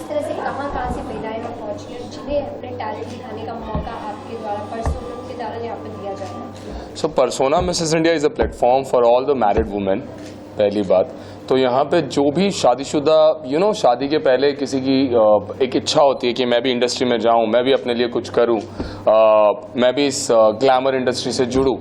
किस तरह से कहाँ से महिलाएं वहाँ पहुँची हैं जिन्हें अपने टैलेंट दिखाने का मौका आपके द्वारा पर्सोना के द्वारा यहाँ पर दिया जा रहा है? So Persona Mrs India is a platform for all the married women. पहली बात तो यहाँ पे जो भी शादीशुदा शादी के पहले किसी की एक इच्छा होती है कि मैं भी इंडस्ट्री में जाऊँ, मैं भी अपने लिए कुछ करूँ, मैं भी इस ग्लैमर इंडस्ट्री से जुड़ूँ,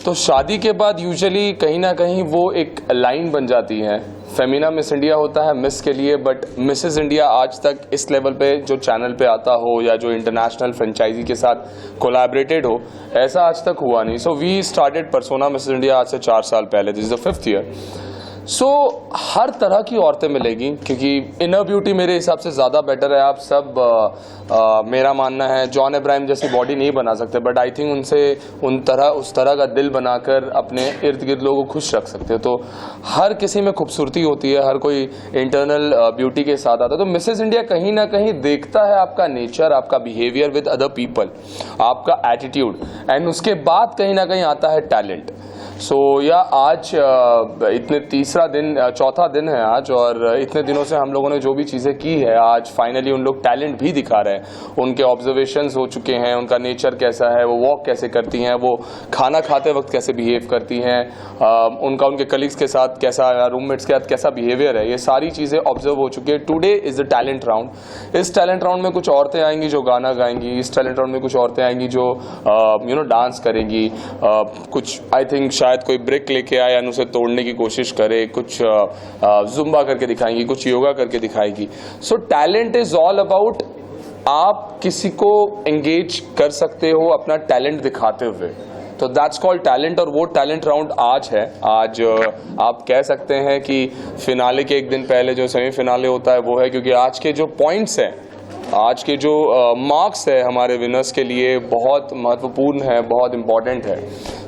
तो शादी के बाद यूजुअली कहीं ना कहीं वो एक लाइन बन जाती है। फेमिना मिस इंडिया होता है मिस के लिए, बट मिसेस इंडिया आज तक इस लेवल पे जो चैनल पे आता हो या जो इंटरनेशनल फ्रेंचाइजी के साथ कोलैबोरेटेड हो, ऐसा आज तक हुआ नहीं। So we started Persona Mrs India आज से 4 साल पहले, this is the 5th year. So हर तरह की औरतें मिलेगी, क्योंकि इनर ब्यूटी मेरे हिसाब से ज़्यादा बेटर है। आप सब मेरा मानना है जॉन अब्राहम जैसी बॉडी नहीं बना सकते, बट आई थिंक उनसे उस तरह का दिल बनाकर अपने इर्द गिर्द लोगों को खुश रख सकते हो। तो हर किसी में खूबसूरती होती है, हर कोई इंटरनल ब्यूटी के साथ आता है। तो मिसेस इंडिया कहीं ना कहीं देखता है आपका नेचर, आपका बिहेवियर विद अदर पीपल, आपका एटीट्यूड, एंड उसके बाद कहीं ना कहीं आता है टैलेंट। सो या आज इतने चौथा दिन है आज, और इतने दिनों से हम लोगों ने जो भी चीज़ें की है, आज फाइनली उन लोग टैलेंट भी दिखा रहे हैं। उनके ऑब्जर्वेशंस हो चुके हैं, उनका नेचर कैसा है, वो वॉक कैसे करती हैं, वो खाना खाते वक्त कैसे बिहेव करती हैं, उनके कलीग्स के साथ कैसा, रूममेट्स के साथ कैसा बिहेवियर है, ये सारी चीज़ें ऑब्जर्व हो चुकी है। Today is the talent round. इस टैलेंट राउंड में कुछ औरतें आएंगी जो गाना गाएंगी, इस टैलेंट राउंड में कुछ औरतें आएंगी जो डांस करेंगी, कुछ आई थिंक शायद कोई ब्रिक लेके आए या उसे तोड़ने की कोशिश करे, कुछ जुम्बा करके दिखाएंगी, कुछ योगा करके दिखाएगी। सो टैलेंट इज ऑल अबाउट आप किसी को एंगेज कर सकते हो अपना टैलेंट दिखाते हुए, तो दैट्स कॉल्ड टैलेंट। और वो टैलेंट राउंड आज है। आज आप कह सकते हैं कि फिनाले के एक दिन पहले जो सेमीफिनाले होता है वो है, क्योंकि आज के जो पॉइंट्स हैं, आज के जो मार्क्स है हमारे विनर्स के लिए बहुत महत्वपूर्ण है, बहुत इंपॉर्टेंट है।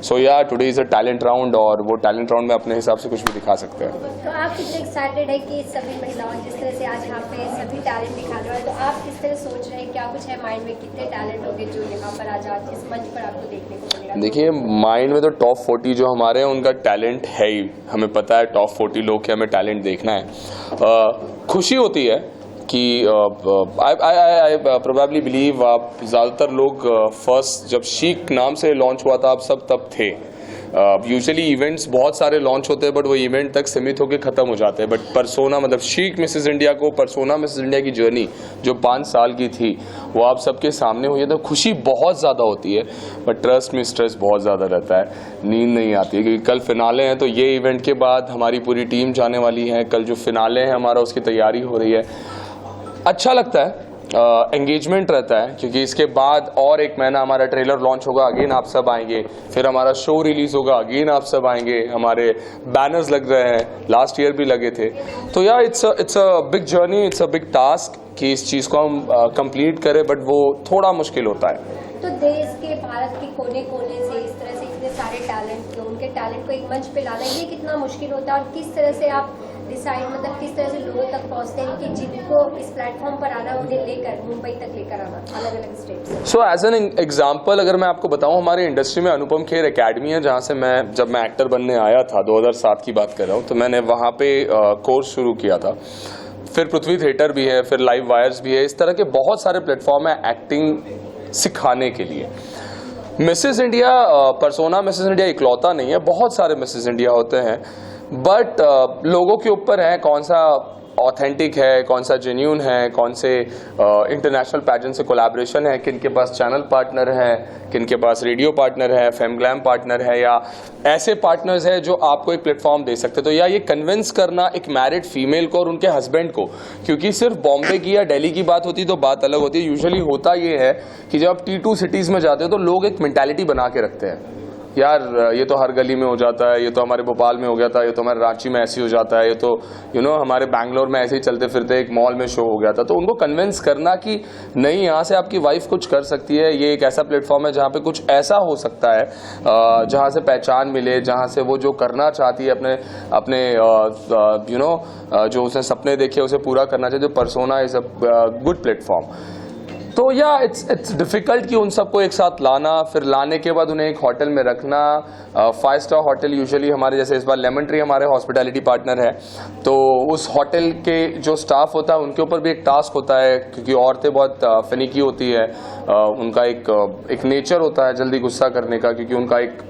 सो या today is a talent round, और वो टैलेंट राउंड में अपने हिसाब से कुछ भी दिखा सकते हैं। तो आप कितने एक्साइटेड है कि सभी महिलाओं जिस तरह से आज यहाँ पे सभी टैलेंट दिखा रहे हैं, तो आप किस तरह सोच रहे हैं, क्या कुछ है माइंड में, कितने टैलेंट होंगे जो यहाँ पर आज इस मंच पर आपको देखने को मिलेगा? देखिए, माइंड में तो टॉप 40 जो हमारे हैं उनका टैलेंट है ही, हमें पता है टॉप 40 लोग के हमें टैलेंट देखना है। खुशी होती है कि आई प्रोबेबली बिलीव आप ज़्यादातर लोग फर्स्ट जब शीक नाम से लॉन्च हुआ था आप सब तब थे। यूजुअली इवेंट्स बहुत सारे लॉन्च होते हैं, बट वो इवेंट तक सीमित होकर ख़त्म हो जाते हैं। बट परसोना मतलब शीक मिसेस इंडिया को, परसोना मिसेस इंडिया की जर्नी जो 5 साल की थी वो आप सबके सामने हुई है, तो खुशी बहुत ज़्यादा होती है। बट ट्रस्ट में स्ट्रेस बहुत ज़्यादा रहता है, नींद नहीं आती है, क्योंकि कल फिनाले हैं। तो ये इवेंट के बाद हमारी पूरी टीम जाने वाली है, कल जो फिनाले है हमारा उसकी तैयारी हो रही है। अच्छा लगता है, एंगेजमेंट रहता है, क्योंकि इसके बाद और 1 महीना हमारा ट्रेलर लॉन्च होगा, अगेन आप सब आएंगे, फिर हमारा शो रिलीज होगा, अगेन आप सब आएंगे, हमारे बैनर्स लग रहे हैं, लास्ट ईयर भी लगे थे। तो या it's a big journey, it's a big task कि इस चीज़ को हम कंप्लीट करें, बट वो थोड़ा मुश्किल होता है। तो देश के, भारत के कोने कोने से इस तरह से इतने सारे टैलेंट, उनके टैलेंट को एक मंच पे लाना, ये कितना मुश्किल होता है, और किस तरह से आप डिसाइड, मतलब किस तरह से लोगों तक पहुंचते हैं कि जिनको इस प्लेटफॉर्म पर आना, उन्हें लेकर मुंबई तक लेकर आना अलग अलग स्टेट से? सो एज एन एग्जाम्पल अगर मैं आपको बताऊं, हमारी इंडस्ट्री में अनुपम खेर एकेडमी है, जहां से जब मैं एक्टर बनने आया था, 2007 की बात कर रहा हूं, तो मैंने वहां पे कोर्स शुरू किया था। फिर पृथ्वी थिएटर भी है, फिर लाइव वायर्स भी है, इस तरह के बहुत सारे प्लेटफॉर्म है एक्टिंग सिखाने के लिए। Mrs India, persona Mrs India इकलौता नहीं है, बहुत सारे मिसेस इंडिया होते हैं, बट लोगों के ऊपर है कौन सा ऑथेंटिक है, कौन सा जेन्यून है, कौन से इंटरनेशनल पैजेंट से कोलैबोरेशन है, किन के पास चैनल पार्टनर है, किन के पास रेडियो पार्टनर है, फेमग्लैम पार्टनर है, या ऐसे पार्टनर्स है जो आपको एक प्लेटफॉर्म दे सकते। तो या ये कन्विंस करना एक मैरिड फीमेल को और उनके हस्बैंड को, क्योंकि सिर्फ बॉम्बे की या दिल्ली की बात होती तो बात अलग होती है। यूजुअली होता ये है कि जब आप T2 सिटीज़ में जाते हो तो लोग एक मेंटालिटी बना के रखते हैं, यार ये तो हर गली में हो जाता है, ये तो हमारे भोपाल में हो गया था, ये तो हमारे रांची में ऐसे हो जाता है, ये तो हमारे बैंगलोर में ऐसे ही चलते फिरते एक मॉल में शो हो गया था। तो उनको कन्विंस करना कि नहीं, यहाँ से आपकी वाइफ कुछ कर सकती है, ये एक ऐसा प्लेटफॉर्म है जहाँ पे कुछ ऐसा हो सकता है जहाँ से पहचान मिले, जहाँ से वो जो करना चाहती है अपने जो उसने सपने देखे उसे पूरा करना चाहिए। तो persona is a good platform. तो या इट्स डिफिकल्ट कि उन सबको एक साथ लाना, फिर लाने के बाद उन्हें एक होटल में रखना। 5 स्टार होटल यूजुअली हमारे, जैसे इस बार लेमन ट्री हमारे हॉस्पिटैलिटी पार्टनर है, तो उस होटल के जो स्टाफ होता है उनके ऊपर भी एक टास्क होता है, क्योंकि औरतें बहुत फिनिकी होती है। उनका एक नेचर होता है जल्दी गुस्सा करने का, क्योंकि उनका एक,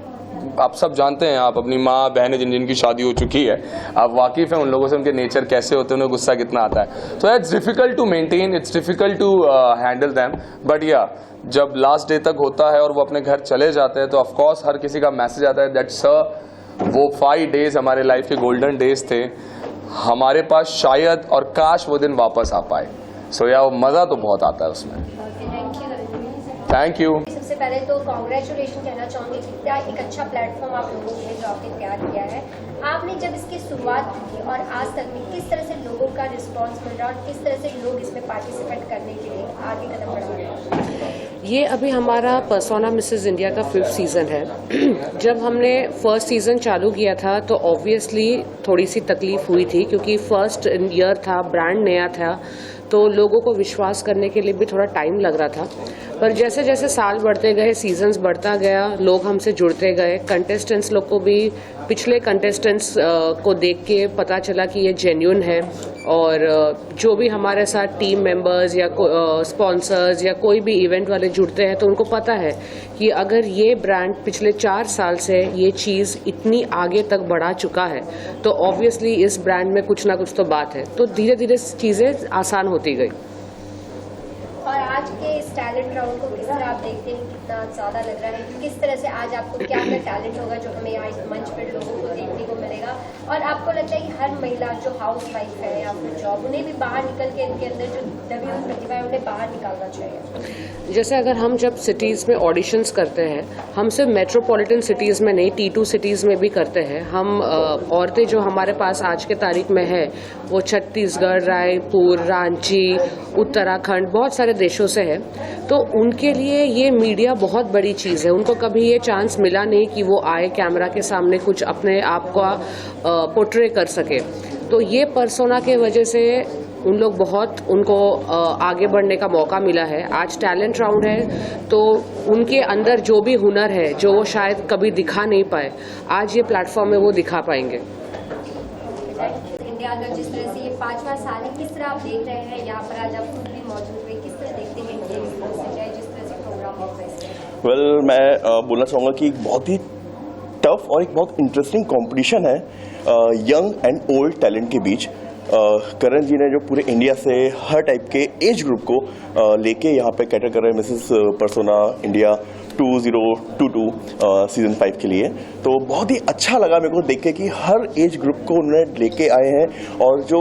आप सब जानते हैं, आप अपनी माँ बहनें जिनकी शादी हो चुकी है, आप वाकिफ़ हैं उन लोगों से, उनके नेचर कैसे होते हैं, उन्हें गुस्सा कितना आता है। तो it's difficult to maintain, it's difficult to handle them, but या जब लास्ट डे तक होता है और वो अपने घर चले जाते हैं तो ऑफ कोर्स हर किसी का मैसेज आता है दैट सर वो 5 डेज हमारे लाइफ के गोल्डन डेज थे, हमारे पास शायद और काश वो दिन वापस आ पाए। सो या वो मज़ा तो बहुत आता है उसमें। Thank you. सबसे पहले तो कॉन्ग्रेचुलेशन कहना चाहूँगी कि क्या एक अच्छा प्लेटफॉर्म आप लोगों के लिए जो आपने तैयार किया है। आपने जब इसकी शुरुआत की और आज तक में किस तरह से लोगों का रिस्पांस मिल रहा है और किस तरह से लोग इसमें पार्टिसिपेट करने के लिए आगे कदम बढ़ा रहे हैं? ये अभी हमारा पर्सोना मिसेस इंडिया का 5th सीज़न है। जब हमने फर्स्ट सीज़न चालू किया था तो ऑब्वियसली थोड़ी सी तकलीफ हुई थी, क्योंकि फर्स्ट ईयर था, ब्रांड नया था, तो लोगों को विश्वास करने के लिए भी थोड़ा टाइम लग रहा था। पर जैसे जैसे साल बढ़ते गए, सीजन्स बढ़ता गया, लोग हमसे जुड़ते गए, कंटेस्टेंट्स लोग को भी पिछले कंटेस्टेंट्स को देख के पता चला कि ये जेन्युइन है, और जो भी हमारे साथ टीम मेंबर्स या स्पॉन्सर्स या कोई भी इवेंट वाले जुड़ते हैं तो उनको पता है कि अगर ये ब्रांड पिछले 4 साल से ये चीज़ इतनी आगे तक बढ़ा चुका है तो ऑब्वियसली इस ब्रांड में कुछ ना कुछ तो बात है। तो धीरे धीरे चीज़ें आसान होती गई। और आज के इस टैलेंट राउंड को किस तरह आप देखते हैं, कितना ज़्यादा लग रहा है, किस तरह से आज आपको क्या क्या टैलेंट होगा जो हमें यहाँ इस मंच पर लोगों को देखने को मिलेगा, और आपको लगता है कि हर महिला जो हाउस वाइफ है या फिर जॉब, उन्हें भी बाहर निकल के इनके अंदर जो दबी हुई प्रतिभा है उन्हें बाहर निकालना चाहिए? जैसे अगर हम जब सिटीज़ में ऑडिशंस करते हैं, हम सिर्फ मेट्रोपॉलिटन सिटीज़ में नहीं, T2 सिटीज़ में भी करते हैं। हम औरतें जो हमारे पास आज के तारीख में है वो छत्तीसगढ़, रायपुर, रांची, उत्तराखंड, बहुत सारे देशों से है। तो उनके लिए ये मीडिया बहुत बड़ी चीज़ है। उनको कभी ये चांस मिला नहीं कि वो आए कैमरा के सामने कुछ अपने आप का पोर्ट्रे कर सके। तो ये पर्सोना के वजह से उन लोग बहुत, उनको आगे बढ़ने का मौका मिला है। आज टैलेंट राउंड है तो उनके अंदर जो भी हुनर है जो वो शायद कभी दिखा नहीं पाए, आज ये प्लेटफॉर्म में वो दिखा पाएंगे। इंडिया अगर जिस तरह से ये 5वां साल है, किस तरह आप देख रहे हैं यहाँ पर आज आप खुद भी मौजूद हुए, किस तरह देखते हैं इंडिया जिस तरह से प्रोग्राम ऑर्गेनाइज है? वेल, मैं बोलना चाहूँगा कि एक बहुत ही टफ और एक बहुत इंटरेस्टिंग कंपटीशन है यंग एंड ओल्ड टैलेंट के बीच। करण जी ने जो पूरे इंडिया से हर टाइप के एज ग्रुप को लेके यहाँ पे कैटर कर रहे हैं मिसेस पर्सोना इंडिया 2022 सीजन 5 के लिए। तो बहुत ही अच्छा लगा मेरे को देख के कि हर एज ग्रुप को उन्होंने लेके आए हैं। और जो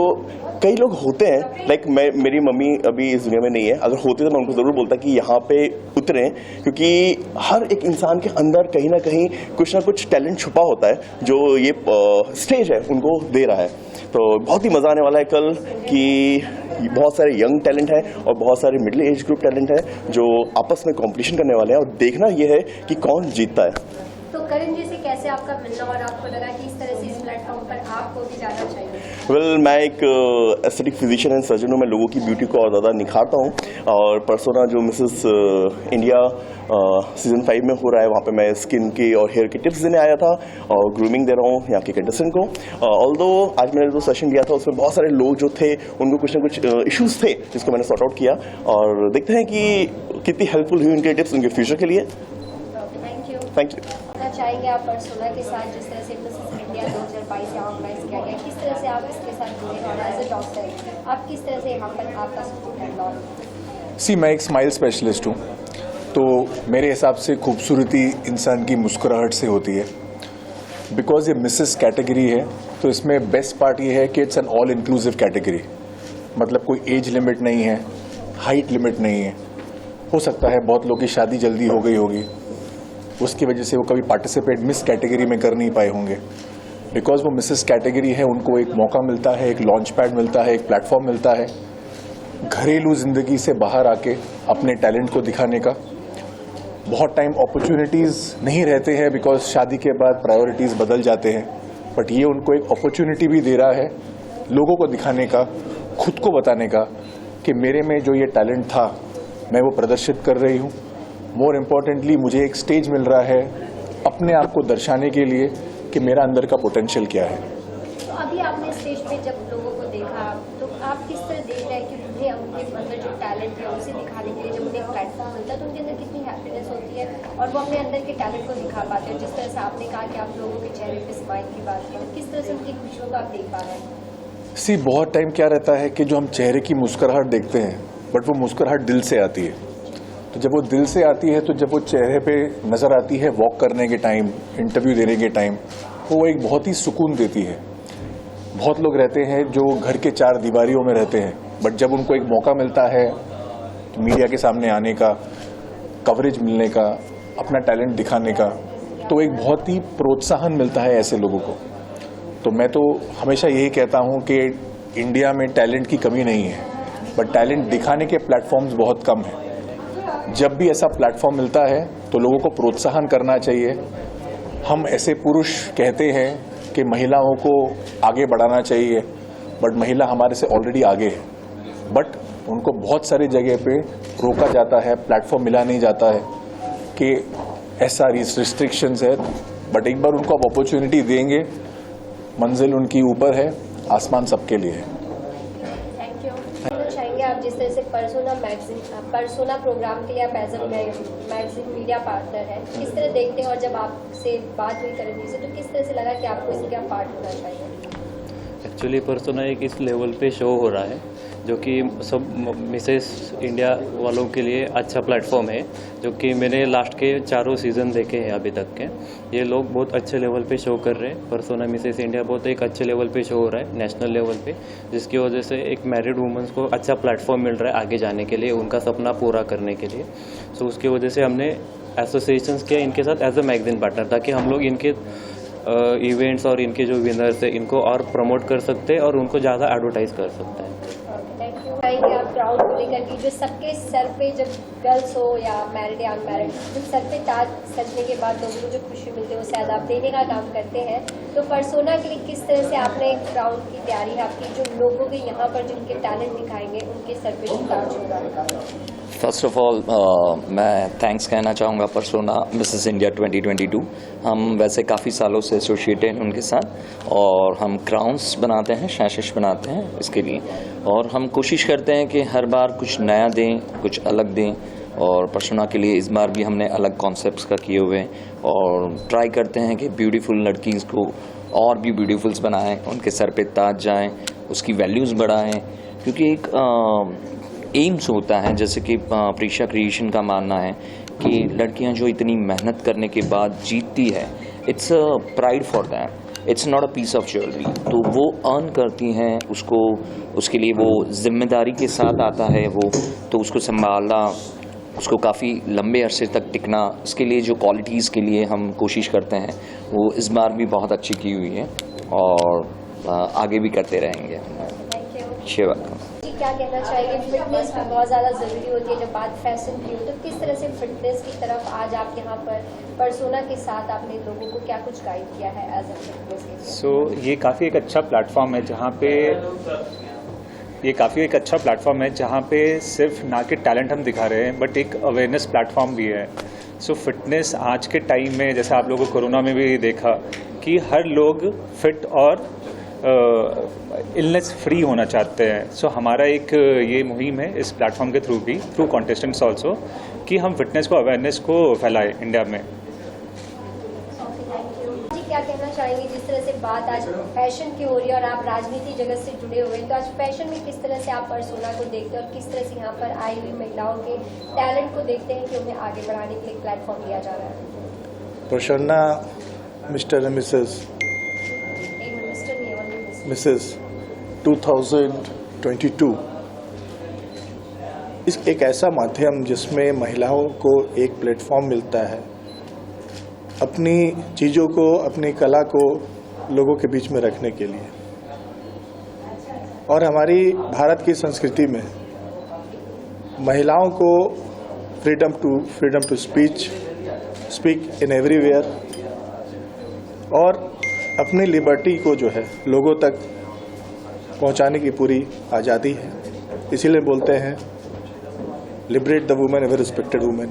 कई लोग होते हैं, लाइक मेरी मम्मी अभी इस दुनिया में नहीं है, अगर होते तो मैं उनको ज़रूर बोलता कि यहाँ पे उतरें, क्योंकि हर एक इंसान के अंदर कहीं ना कहीं कुछ ना कुछ टैलेंट छुपा होता है जो ये स्टेज है उनको दे रहा है। तो बहुत ही मज़ा आने वाला है कल, कि बहुत सारे यंग टैलेंट हैं और बहुत सारे मिडिल एज ग्रुप टैलेंट हैं जो आपस में कंपटीशन करने वाले हैं, और देखना ये है कि कौन जीतता है। तो करण जी से कैसे आपका मिलना और आपको लगा कि इस तरह से इस प्लेटफॉर्म पर आपको भी जाना चाहिए? वेल, मैं एक एस्थेटिक फिजिशियन एंड सर्जन हूँ। मैं लोगों की ब्यूटी को और ज़्यादा निखारता हूँ, और पर्सोना जो मिसेस इंडिया सीजन 5 में हो रहा है वहाँ पे मैं स्किन की और हेयर की टिप्स देने आया था और ग्रूमिंग दे रहा हूँ यहाँ के कंटेस्टेंट को। ऑल्दो आज मैंने जो सेशन दिया था उसमें बहुत सारे लोग जो थे उनको कुछ ना कुछ इश्यूज थे जिसको मैंने सॉर्ट आउट किया, और देखते हैं कि कितनी हेल्पफुल हुई उनके टिप्स उनके फ्यूचर के लिए। Thank you. चाहेंगे आप पर्सोना के साथ जिस तरह से मिसेस इंडिया 2022 यहाँ ऑर्गेनाइज किया गया, किस तरह से आप इसके साथ जुड़े और एज ए डॉक्टर आप किस तरह से यहाँ पर आपका सपोर्ट है? सी, मैं एक स्माइल स्पेशलिस्ट हूँ, तो मेरे हिसाब से खूबसूरती इंसान की मुस्कुराहट से होती है। बिकॉज ये मिसेस कैटेगरी है तो इसमें बेस्ट पार्ट ये है कि it's an all inclusive category. मतलब कोई एज लिमिट नहीं है, हाइट लिमिट नहीं है। हो सकता है बहुत लोगों की शादी जल्दी हो गई होगी, उसकी वजह से वो कभी पार्टिसिपेट मिस कैटेगरी में कर नहीं पाए होंगे। बिकॉज वो मिसेस कैटेगरी है, उनको एक मौका मिलता है, एक लॉन्च पैड मिलता है, एक प्लेटफॉर्म मिलता है घरेलू ज़िंदगी से बाहर आके अपने टैलेंट को दिखाने का। बहुत टाइम अपॉर्चुनिटीज़ नहीं रहते हैं बिकॉज शादी के बाद प्रायोरिटीज़ बदल जाते हैं, बट ये उनको एक अपॉर्चुनिटी भी दे रहा है लोगों को दिखाने का, खुद को बताने का कि मेरे में जो ये टैलेंट था मैं वो प्रदर्शित कर रही हूँ। मोर इम्पोर्टेंटली मुझे एक स्टेज मिल रहा है अपने आप को दर्शाने के लिए कि मेरा अंदर का पोटेंशियल क्या है। तो अभी आपने स्टेज पे जब लोगों को देखा तो आप किस तरह देख रहे हैं कि उन्हें उनके अंदर जो टैलेंट है उसे दिखाने के लिए जब उन्हें प्लेटफॉर्म मिलता है तो उनके अंदर कितनी हैप्पीनेस होती है और वो अपने अंदर के टैलेंट को दिखा पाते हैं। जिस तरह से आपने कहा कि आप लोगों के चेहरे पे स्माइल की बात की, तो किस तरह से उनकी खुशियों को आप देख पा रहे हैं? बहुत टाइम क्या रहता है कि जो हम चेहरे की मुस्कुराहट देखते हैं, बट वो मुस्कुराहट दिल से आती है। तो जब वो दिल से आती है, तो जब वो चेहरे पे नज़र आती है वॉक करने के टाइम, इंटरव्यू देने के टाइम, तो वो एक बहुत ही सुकून देती है। बहुत लोग रहते हैं जो घर के चार दीवारियों में रहते हैं, बट जब उनको एक मौका मिलता है मीडिया के सामने आने का, कवरेज मिलने का, अपना टैलेंट दिखाने का, तो एक बहुत ही प्रोत्साहन मिलता है ऐसे लोगों को। तो मैं तो हमेशा यही कहता हूँ कि इंडिया में टैलेंट की कमी नहीं है, बट टैलेंट दिखाने के प्लेटफॉर्म्स बहुत कम हैं। जब भी ऐसा प्लेटफॉर्म मिलता है तो लोगों को प्रोत्साहन करना चाहिए। हम ऐसे पुरुष कहते हैं कि महिलाओं को आगे बढ़ाना चाहिए, बट महिला हमारे से ऑलरेडी आगे है, बट उनको बहुत सारी जगह पे रोका जाता है, प्लेटफॉर्म मिला नहीं जाता है कि ऐसा रिस्ट्रिक्शंस है। बट एक बार उनको आप अपॉर्चुनिटी देंगे, मंजिल उनकी ऊपर है, आसमान सबके लिए है। Thank you. चाहेंगे आप जिस तरह से परसोना प्रोग्राम के लिए आप as a magazine media partner है, किस तरह देखते हैं और जब आपसे बात हुई करण जी से तो किस तरह से लगा कि आपको इसका पार्ट होना चाहिए? एक्चुअली परसोना एक इस लेवल पे शो हो रहा है जो कि सब मिसेस इंडिया वालों के लिए अच्छा प्लेटफॉर्म है, जो कि मैंने लास्ट के 4 सीज़न देखे हैं अभी तक के। ये लोग बहुत अच्छे लेवल पे शो कर रहे हैं। परसोना मिसेस इंडिया बहुत एक अच्छे लेवल पे शो हो रहा है, नेशनल लेवल पे, जिसकी वजह से एक मैरिड वुमेंस को अच्छा प्लेटफॉर्म मिल रहा है आगे जाने के लिए, उनका सपना पूरा करने के लिए। सो उसकी वजह से हमने एसोसिएशंस किया इनके साथ एज अ मैगजीन पार्टनर, ताकि हम लोग इनके इवेंट्स और इनके जो विनर्स है इनको और प्रमोट कर सकते हैं और उनको ज़्यादा एडवर्टाइज कर सकते हैं। Thank you. आएंगे आप क्राउड को लेकर कि जो सबके सर पे जब गर्ल्स हो या मैरिड या अनमैरिड, जब सर पे ताज सजने के बाद लोगों को जो खुशी मिलती है वो शायद आप देने का काम करते हैं। तो परसोना के लिए किस तरह से आपने क्राउड की तैयारी है आपकी, जो लोगों के यहाँ पर जिनके टैलेंट दिखाएंगे उनके सर पे जो ताज होगा? फर्स्ट ऑफ ऑल मैं थैंक्स कहना चाहूँगा परसोना मिसेस इंडिया 2022। हम वैसे काफ़ी सालों से एसोसिएटेड हैं उनके साथ, और हम क्राउन्स बनाते हैं, शैशेस बनाते हैं इसके लिए, और हम कोशिश करते हैं कि हर बार कुछ नया दें, कुछ अलग दें। और परसोना के लिए इस बार भी हमने अलग कॉन्सेप्ट्स का किए हुए हैं, और ट्राई करते हैं कि ब्यूटीफुल लड़कीज़ को और भी ब्यूटीफुल्स बनाएं, उनके सर पे ताज जाएं, उसकी वैल्यूज़ बढ़ाएं। क्योंकि एक एम्स होता है, जैसे कि प्रीशा क्रिएशन का मानना है कि लड़कियां जो इतनी मेहनत करने के बाद जीतती है, it's a pride for that, it's not a piece of jewellery. तो वो अर्न करती हैं, उसको उसके लिए वो जिम्मेदारी के साथ आता है वो, तो उसको संभालना, उसको काफ़ी लंबे अरसे तक टिकना, इसके लिए जो क्वालिटीज़ के लिए हम कोशिश करते हैं वो इस बार भी बहुत अच्छी की हुई है, और आगे भी करते रहेंगे। शिवा क्या कहना चाहिए? फिटनेस भी बहुत ज़्यादा ज़रूरी होती है जब बात फैशन की हो, तो किस तरह से फिटनेस की तरफ आज आप यहाँ पर परसोना के साथ आपने लोगों को क्या कुछ गाइड किया है एज अ फिटनेस के? सो ये काफ़ी एक अच्छा प्लेटफॉर्म है जहाँ पे सिर्फ ना कि टैलेंट हम दिखा रहे हैं, बट एक अवेयरनेस प्लेटफॉर्म भी है। सो फिटनेस आज के टाइम में, जैसे आप लोगों को कोरोना में भी देखा कि हर लोग फिट और इलनेस फ्री होना चाहते हैं। सो हमारा एक ये मुहिम है इस प्लेटफॉर्म के थ्रू भी, थ्रू कॉन्टेस्टेंट्स ऑल्सो, कि हम फिटनेस को, अवेयरनेस को फैलाएं इंडिया में। जी क्या कहना चाहेंगे? जिस तरह से बात आज फैशन की हो रही है और आप राजनीति जगत से जुड़े हुए हैं, तो आज फैशन में किस तरह से आप परसोना को देखते हैं और किस तरह से यहाँ पर आई हुई महिलाओं के टैलेंट को देखते हैं कि उन्हें आगे बढ़ाने के लिए प्लेटफॉर्म दिया जा रहा है? परसोना मिस्टर एंड मिसेस 2022 इस एक ऐसा माध्यम जिसमें महिलाओं को एक प्लेटफॉर्म मिलता है अपनी चीज़ों को, अपनी कला को लोगों के बीच में रखने के लिए। और हमारी भारत की संस्कृति में महिलाओं को freedom to speak in everywhere, और अपनी लिबर्टी को जो है लोगों तक पहुंचाने की पूरी आज़ादी है। इसीलिए बोलते हैं liberate the women ever respected women,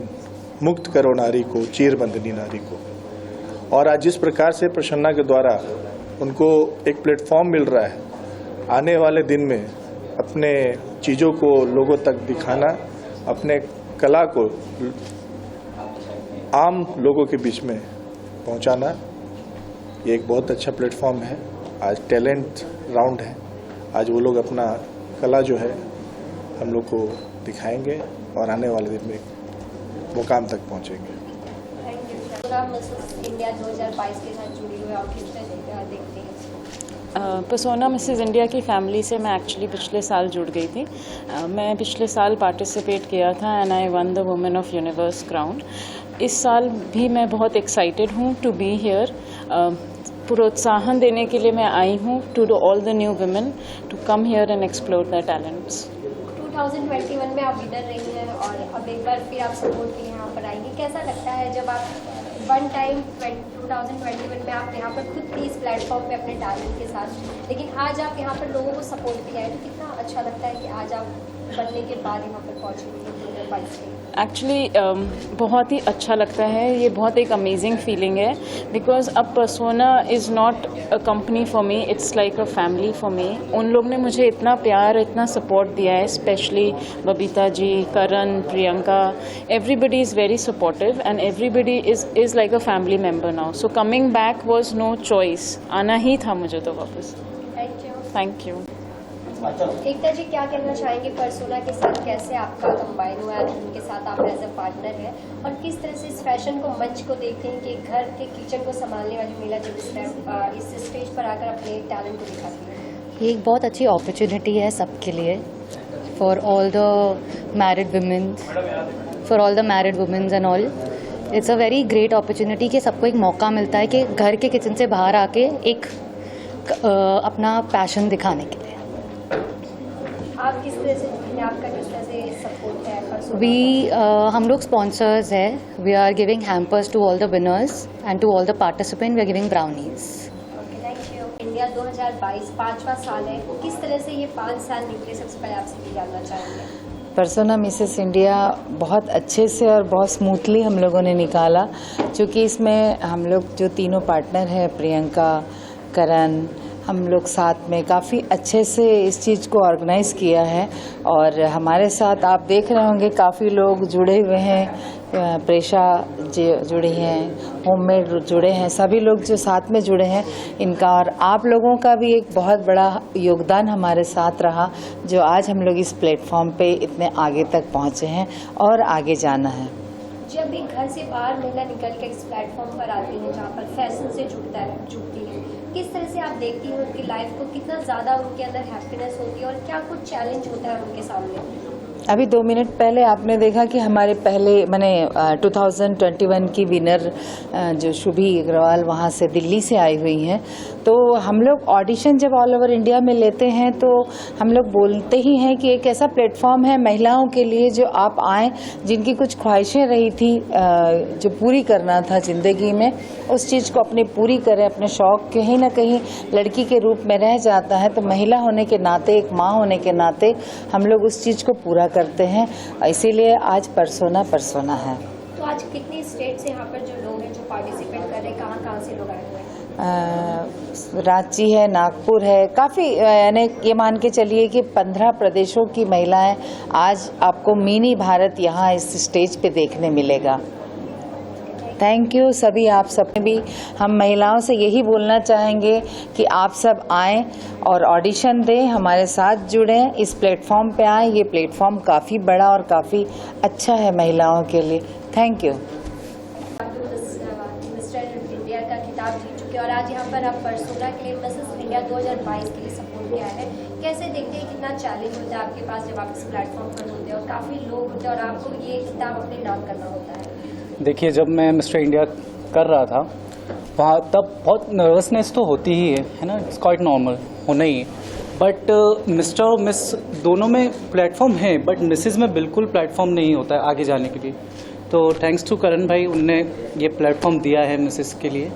मुक्त करो नारी को, चीर बंदनी नारी को। और आज जिस प्रकार से प्रसन्ना के द्वारा उनको एक प्लेटफॉर्म मिल रहा है, आने वाले दिन में अपने चीज़ों को लोगों तक दिखाना, अपने कला को आम लोगों के बीच में पहुंचाना, ये एक बहुत अच्छा प्लेटफॉर्म है। आज टैलेंट राउंड है, आज वो लोग अपना कला जो है हम लोग को दिखाएंगे और आने वाले दिन में मुकाम तक पहुंचेंगे। Thank you. आप मिसेस इंडिया 2022 के साथ जुड़ी हुई, आप किस तरह देखते हैं? पर्सोना मिसेस इंडिया की फैमिली से मैं एक्चुअली पिछले साल जुड़ गई थी। मैं पिछले साल पार्टिसिपेट किया था and I one the women of universe crown. इस साल भी मैं बहुत एक्साइटेड हूँ टू बी हियर। प्रोत्साहन देने के लिए मैं आई हूँ to do all the new women to come here and explore the talents. 2021 में आप विनर रही हैं और अब एक बार फिर आप सपोर्ट के यहाँ पर आएंगे। कैसा लगता है जब आप वन टाइम 2021 में आप यहाँ पर खुद भी इस प्लेटफॉर्म पे अपने टैलेंट के साथ, लेकिन आज आप यहाँ पर लोगों को सपोर्ट भी आए, तो कितना अच्छा लगता है कि आज आप बनने के बाद यहाँ पर पहुँचे 2022 में? एक्चुअली बहुत ही अच्छा लगता है, ये बहुत एक अमेजिंग फीलिंग है बिकॉज अब persona is not a company for me, it's like a family for me. उन लोग ने मुझे इतना प्यार, इतना सपोर्ट दिया है, specially Babita ji, Karan, Priyanka, everybody is very supportive and everybody is like a family member now. So coming back was no choice, आना ही था मुझे तो वापस। Thank you. एकता जी, क्या कहना चाहेंगे पर्सोना के साथ, कैसे आपका कंबाइन हुआ है, उनके साथ आप एज अ पार्टनर हैं, और किस तरह से इस फैशन को, मंच को देखते हैं कि घर के किचन को संभालने वाली महिला जब इस स्टेज पर आकर अपने टैलेंट को दिखाती है? ये एक बहुत अच्छी अपॉर्चुनिटी है सबके लिए, for all the married womens and all. It's a very great opportunity कि सबको एक मौका मिलता है कि घर के किचन से बाहर आके एक अपना पैशन दिखाने के लिए। आप किस तरह से, आपका किस तरह से सपोर्ट है? हम लोग स्पॉन्सर्स है। We are giving hampers to all the winners and to all the participant we are giving brownies. Thank you. India 2022 5वां साल है, किस तरह से ये 5 साल निकले, सबसे पहले आपसे ये जानना चाहेंगे। पर्सोना मिसेस इंडिया बहुत अच्छे से और बहुत स्मूथली हम लोगों ने निकाला, क्योंकि इसमें हम लोग जो तीनों पार्टनर हैं, प्रियंका, करण, हम लोग साथ में काफ़ी अच्छे से इस चीज़ को ऑर्गेनाइज़ किया है। और हमारे साथ आप देख रहे होंगे काफ़ी लोग जुड़े हुए हैं, प्रेशा जुड़ी हैं, होममेड जुड़े हैं, सभी लोग जो साथ में जुड़े हैं इनका, और आप लोगों का भी एक बहुत बड़ा योगदान हमारे साथ रहा, जो आज हम लोग इस प्लेटफॉर्म पे इतने आगे तक पहुँचे हैं और आगे जाना है। जब भी घर से बाहर महिला निकल के इस प्लेटफॉर्म पर आती है जहाँ पर फैशन से जुड़ती है, किस तरह से आप देखती हैं उनकी लाइफ को, कितना ज़्यादा उनके अंदर हैप्पीनेस होती है और क्या कुछ चैलेंज होता है उनके सामने? अभी 2 मिनट पहले आपने देखा कि हमारे पहले 2021 की विनर जो शुभी अग्रवाल वहाँ से दिल्ली से आई हुई हैं, तो हम लोग ऑडिशन जब ऑल ओवर इंडिया में लेते हैं तो हम लोग बोलते ही हैं कि एक ऐसा प्लेटफॉर्म है महिलाओं के लिए जो आप आएँ, जिनकी कुछ ख्वाहिशें रही थी जो पूरी करना था ज़िंदगी में, उस चीज़ को अपनी पूरी करें। अपने शौक़ कहीं ना कहीं लड़की के रूप में रह जाता है, तो महिला होने के नाते, एक माँ होने के नाते हम लोग उस चीज़ को पूरा करते हैं, इसीलिए आज पर्सोना है। तो आज कितने स्टेट से यहाँ पर जो लोग हैं जो पार्टिसिपेट कर रहे हैं, कहाँ से लोग आए हुए हैं? रांची है, नागपुर है, काफ़ी, यानी ये मान के चलिए कि 15 प्रदेशों की महिलाएं आज आपको मिनी भारत यहाँ इस स्टेज पे देखने मिलेगा। थैंक यू सभी, आप सब भी। हम महिलाओं से यही बोलना चाहेंगे कि आप सब आएं और ऑडिशन दें, हमारे साथ जुड़ें, इस प्लेटफॉर्म पे आएं। ये प्लेटफॉर्म काफ़ी बड़ा और काफ़ी अच्छा है महिलाओं के लिए। Thank you. मिस्टर इंडिया का खिताब जीत चुके और आज यहाँ पर आप पर्सोना के लिए, मिसेस इंडिया 2022 के लिए सपोर्ट किया है। कैसे देखते हैं, कितना चैलेंज होता है आपके पास जब आप इस प्लेटफॉर्म पर होते हैं और काफ़ी लोग होते हैं और आपको ये खिताब अपने नाम करना होता है? देखिए, जब मैं मिस्टर इंडिया कर रहा था वहाँ तब बहुत नर्वसनेस तो होती ही है ना, इट्स क्वाइट नॉर्मल, होना ही है। बट मिस्टर और मिस दोनों में प्लेटफॉर्म है, बट मिसेस में बिल्कुल प्लेटफॉर्म नहीं होता है आगे जाने के लिए। तो थैंक्स टू करण भाई, उनने ये प्लेटफॉर्म दिया है मिसेस के लिए,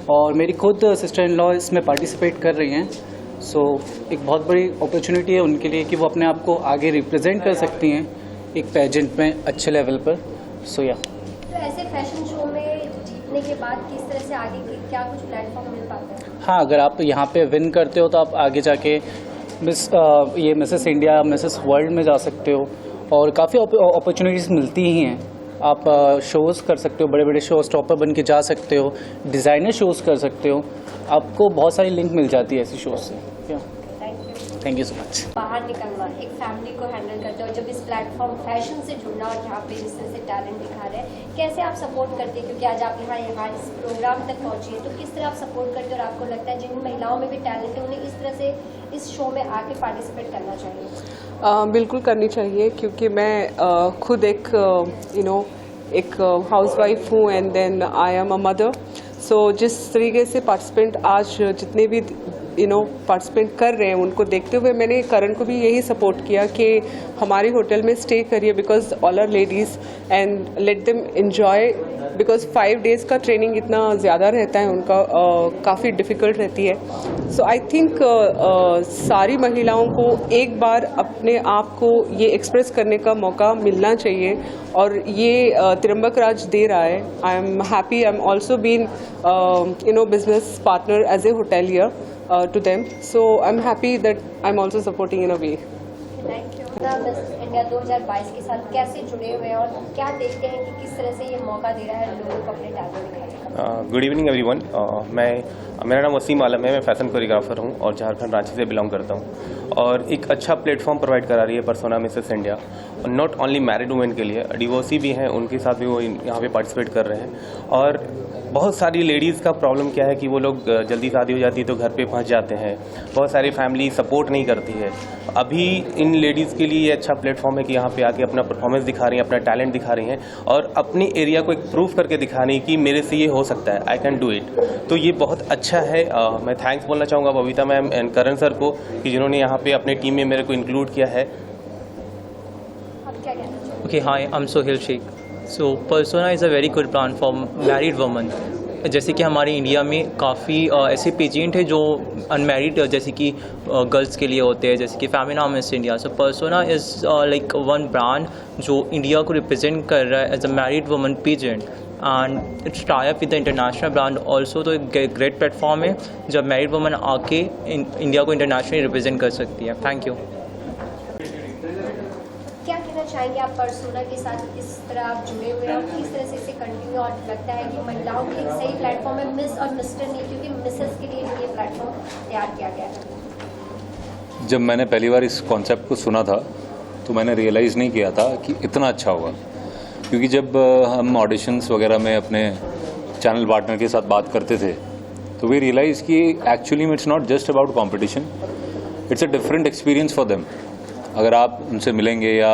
और मेरी खुद सिस्टर इन लॉ इसमें पार्टिसिपेट कर रही हैं। सो एक बहुत बड़ी अपॉर्चुनिटी है उनके लिए कि वो अपने आप को आगे रिप्रेजेंट कर सकती हैं एक पेजेंट में अच्छे लेवल पर। सो या तो ऐसे फैशन शो में जीतने के बाद किस तरह से आगे क्या कुछ प्लेटफॉर्म मिल पाता है? हाँ, अगर आप यहाँ पे विन करते हो तो आप आगे जाके ये मिसेस इंडिया, मिसेस वर्ल्ड में जा सकते हो और काफ़ी अपॉर्चुनिटीज़ मिलती ही हैं। आप शोज़ कर सकते हो, बड़े बड़े शो स्टॉपर बन के जा सकते हो, डिज़ाइनर शोज़ कर सकते हो, आपको बहुत सारी लिंक मिल जाती है ऐसी शोज़ से। Thank you so much. बाहर निकलना, एक फैमिली को हैंडल करते हो, जब इस प्लेटफॉर्म फैशन से जुड़ना और यहाँ पे जिस तरह से टैलेंट दिखा रहे हैं, कैसे आप सपोर्ट करते हैं? क्योंकि आज आप यहाँ इस प्रोग्राम तक पहुँची है, तो किस तरह आप सपोर्ट करते हो और आपको लगता है जिन महिलाओं में भी टैलेंट है उन्हें इस तरह से इस शो में आके पार्टिसिपेट करना चाहिए? बिल्कुल करनी चाहिए, क्योंकि मैं खुद एक एक हाउसवाइफ हूँ and then I am a mother. So जिस तरीके से पार्टिसिपेंट आज जितने भी पार्टिसिपेंट कर रहे हैं उनको देखते हुए मैंने करण को भी यही सपोर्ट किया कि हमारी होटल में स्टे करिए, because all are ladies and let them enjoy, because 5 days का ट्रेनिंग इतना ज़्यादा रहता है उनका, काफ़ी डिफ़िकल्ट रहती है। सो आई थिंक सारी महिलाओं को एक बार अपने आप को ये एक्सप्रेस करने का मौका मिलना चाहिए और ये त्र्यंबक राज दे रहा है। I am happy, I am also been business partner as a hotelier to them, so I'm happy that I'm also supporting in a way. Thank you. Miss India 2022 के साथ कैसे जुड़े हुए हैं और क्या देखते हैं कि किस तरह से ये मौका दे रहा है लोगों को अपने टैलेंट दिखाने का? Good evening everyone. मेरा नाम वसीम आलम है, मैं फैशन कोरियोग्राफर हूँ और झारखंड रांची से बिलोंग करता हूँ और एक अच्छा प्लेटफॉर्म प्रोवाइड करा रही है परसोना मिसेस इंडिया, और नॉट ओनली मैरिड वुमेन के लिए, डिवोर्सी भी हैं उनके साथ भी वो यहाँ पे पार्टिसिपेट कर रहे हैं। और बहुत सारी लेडीज़ का प्रॉब्लम क्या है कि वो लोग जल्दी शादी हो जाती है तो घर पे फंस जाते हैं, बहुत सारी फैमिली सपोर्ट नहीं करती है। अभी इन लेडीज़ के लिए ये अच्छा प्लेटफॉर्म है कि यहाँ पे आके अपना परफॉर्मेंस दिखा रही हैं, अपना टैलेंट दिखा रही हैं और अपने एरिया को एक प्रूफ करके दिखा रही हैं कि मेरे से ये हो सकता है, आई कैन डू इट। तो ये बहुत अच्छा है। मैं थैंक्स बोलना चाहूँगा Babita ma'am and Karan sir को कि जिन्होंने यहाँ पे अपने टीम में मेरे को इंक्लूड किया है। Okay, hi, I'm Sohail Sheikh. So, Persona is a very good brand for married women. जैसे कि हमारे इंडिया में काफ़ी ऐसे पेजेंट है जो अनमैरिड जैसे कि गर्ल्स के लिए होते हैं, जैसे कि Femina Miss India. So persona is like one brand जो इंडिया को रिप्रेजेंट कर रहा है as a married woman pageant, and it's tie up with the international brand also. तो एक ग्रेट प्लेटफॉर्म है जब मैरिड वुमन आके इंडिया को इंटरनेशनली रिप्रेजेंट कर सकती है। Thank you. क्या कहना चाहेंगे आप पर्सोना के साथ, किस तरह आप जुड़े हुए हैं और किस तरह से इसे कंटिन्यू, और लगता है कि महिलाओं के लिए सही प्लेटफॉर्म है, मिस और मिस्टर नहीं, क्योंकि मिसेस के लिए ये प्लेटफॉर्म तैयार किया गया है? जब मैंने पहली बार इस कॉन्सेप्ट को सुना था तो मैंने रियलाइज़ नहीं किया था कि इतना अच्छा होगा, क्योंकि जब हम ऑडिशंस वगैरह में अपने चैनल पार्टनर के साथ बात करते थे तो वी रियलाइज़ कि actually it's not just about competition, it's a different experience for them. अगर आप उनसे मिलेंगे या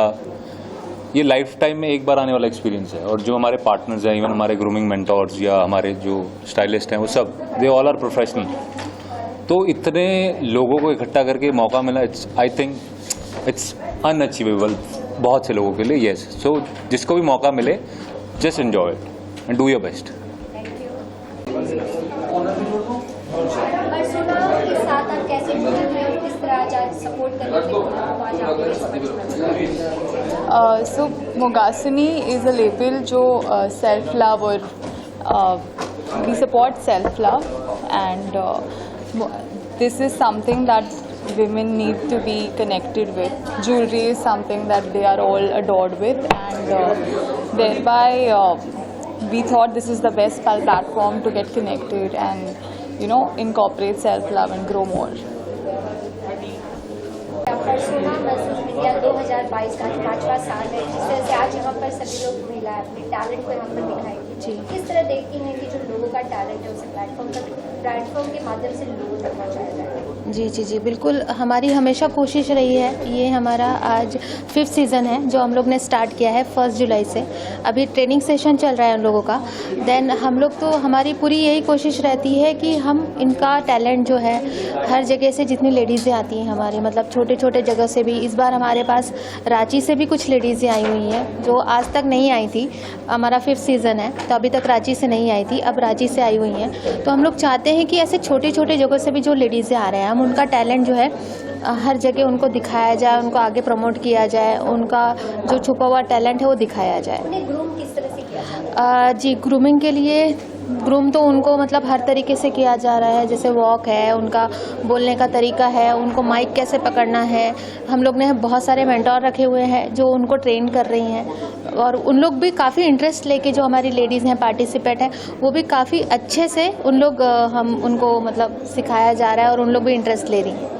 ये लाइफ टाइम में एक बार आने वाला एक्सपीरियंस है। और जो हमारे पार्टनर्स हैं, इवन हमारे ग्रूमिंग मेंटोर्स या हमारे जो स्टाइलिस्ट हैं, वो सब दे ऑल आर प्रोफेशनल। तो इतने लोगों को इकट्ठा करके मौका मिला, आई थिंक इट्स अनअचीवेबल बहुत से लोगों के लिए। येस, सो जिसको भी मौका मिले just enjoy it and do your best. So Mogasini is a label जो self love और we support self love, and this is something that women need to be connected with. Jewelry is something that they are all adored with, and thereby we thought this is the best platform to get connected and incorporate self love and grow more. Persona Mrs India 2022 का 5वां साल है, जिस तरह से आज यहाँ पर सभी लोग महिलाएं अपने टैलेंट को यहाँ पर दिखाएंगी, किस तरह देखती हैं कि जो लोगों का टैलेंट है उसे प्लेटफॉर्म के माध्यम से लोगों तक पहुँचाया जाए? जी बिल्कुल, हमारी हमेशा कोशिश रही है। ये हमारा आज 5th सीज़न है जो हम लोग ने स्टार्ट किया है 1 जुलाई से। अभी ट्रेनिंग सेशन चल रहा है उन लोगों का। देन हम लोग तो हमारी पूरी यही कोशिश रहती है कि हम इनका टैलेंट जो है हर जगह से, जितनी लेडीज़ें आती हैं हमारी, मतलब छोटे छोटे जगह से भी, इस बार हमारे पास रांची से भी कुछ लेडीज़ें आई हुई हैं जो आज तक नहीं आई थी। हमारा 5th सीज़न है तो अभी तक रांची से नहीं आई थी, अब रांची से आई हुई हैं। तो हम लोग चाहते चाहते हैं कि ऐसे छोटे छोटे जगहों से भी जो लेडीज़ें आ रहे हैं, हम उनका टैलेंट जो है हर जगह उनको दिखाया जाए, उनको आगे प्रमोट किया जाए, उनका जो छुपा हुआ टैलेंट है वो दिखाया जाए। उन्हें ग्रूम किस तरह से किया जाए? जी, ग्रूमिंग के लिए ग्रूम तो उनको मतलब हर तरीके से किया जा रहा है, जैसे वॉक है, उनका बोलने का तरीका है, उनको माइक कैसे पकड़ना है। हम लोग ने बहुत सारे मेंटोर रखे हुए हैं जो उनको ट्रेन कर रही हैं, और उन लोग भी काफ़ी इंटरेस्ट लेके, जो हमारी लेडीज़ हैं पार्टिसिपेट हैं, वो भी काफ़ी अच्छे से उन लोग हम उनको मतलब सिखाया जा रहा है और उन लोग भी इंटरेस्ट ले रही हैं।